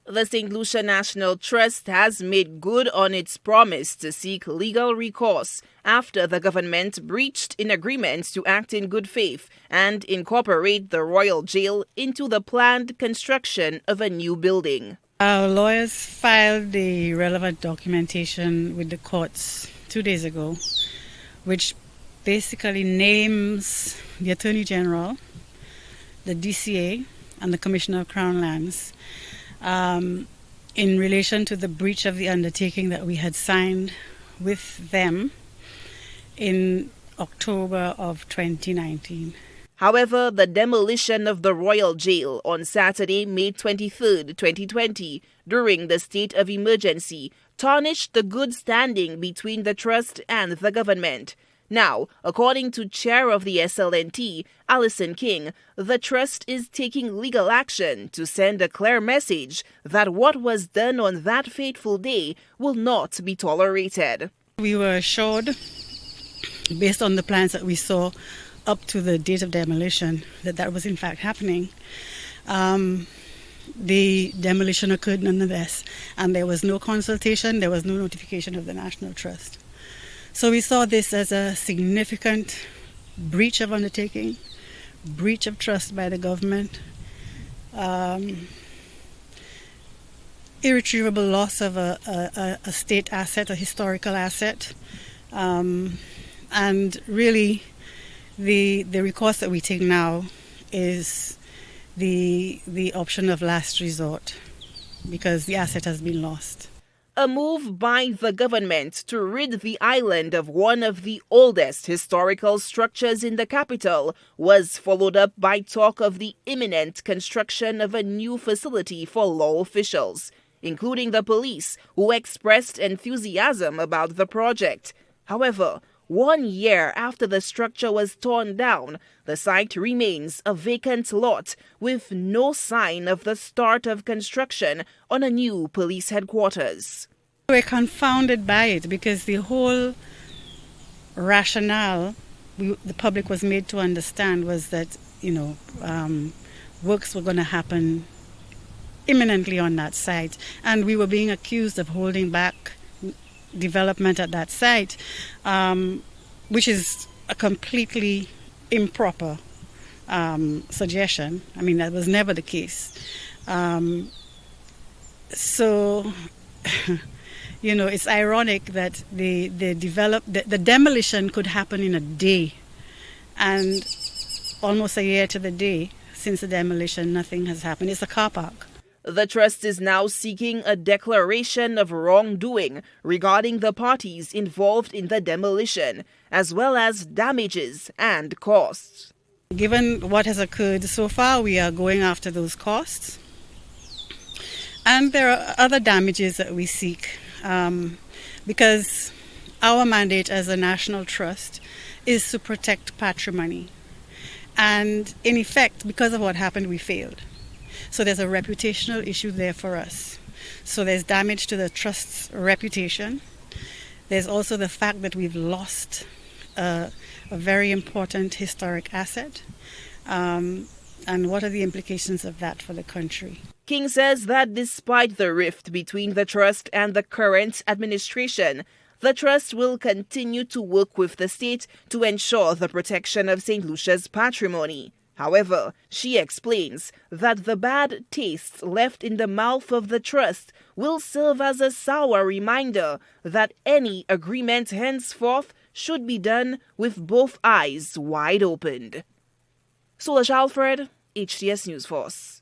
The Saint Lucia National Trust has made good on its promise to seek legal recourse after the government breached in agreement to act in good faith and incorporate the royal jail into the planned construction of a new building. Our lawyers filed the relevant documentation with the courts 2 days ago, which basically names the Attorney General, the DCA, and the Commissioner of Crown Lands in relation to the breach of the undertaking that we had signed with them in October of 2019. However, the demolition of the Royal Jail on Saturday, May 23, 2020, during the state of emergency, tarnished the good standing between the trust and the government. Now, according to Chair of the SLNT, Alison King, the trust is taking legal action to send a clear message that what was done on that fateful day will not be tolerated. We were assured, based on the plans that we saw up to the date of demolition, that that was in fact happening. The demolition occurred nonetheless, and there was no consultation, there was no notification of the National Trust. So we saw this as a significant breach of undertaking, breach of trust by the government, irretrievable loss of a state asset, a historical asset, and really the recourse that we take now is the option of last resort because the asset has been lost. A move by the government to rid the island of one of the oldest historical structures in the capital was followed up by talk of the imminent construction of a new facility for law officials, including the police, who expressed enthusiasm about the project. However, 1 year after the structure was torn down, the site remains a vacant lot with no sign of the start of construction on a new police headquarters. We're confounded by it because the whole rationale the public was made to understand was that, works were going to happen imminently on that site, and we were being accused of holding back development at that site, which is a completely improper suggestion. I mean, that was never the case. It's ironic that the demolition could happen in a day, and almost a year to the day since the demolition, nothing has happened. It's a car park. The trust is now seeking a declaration of wrongdoing regarding the parties involved in the demolition, as well as damages and costs. Given what has occurred so far, we are going after those costs. And there are other damages that we seek, because our mandate as a national trust is to protect patrimony. And in effect, because of what happened, we failed. So there's a reputational issue there for us. So there's damage to the trust's reputation. There's also the fact that we've lost a very important historic asset. And what are the implications of that for the country? King says that despite the rift between the trust and the current administration, the trust will continue to work with the state to ensure the protection of St. Lucia's patrimony. However, she explains that the bad taste left in the mouth of the trust will serve as a sour reminder that any agreement henceforth should be done with both eyes wide opened. Solange Alfred, HTS News Force.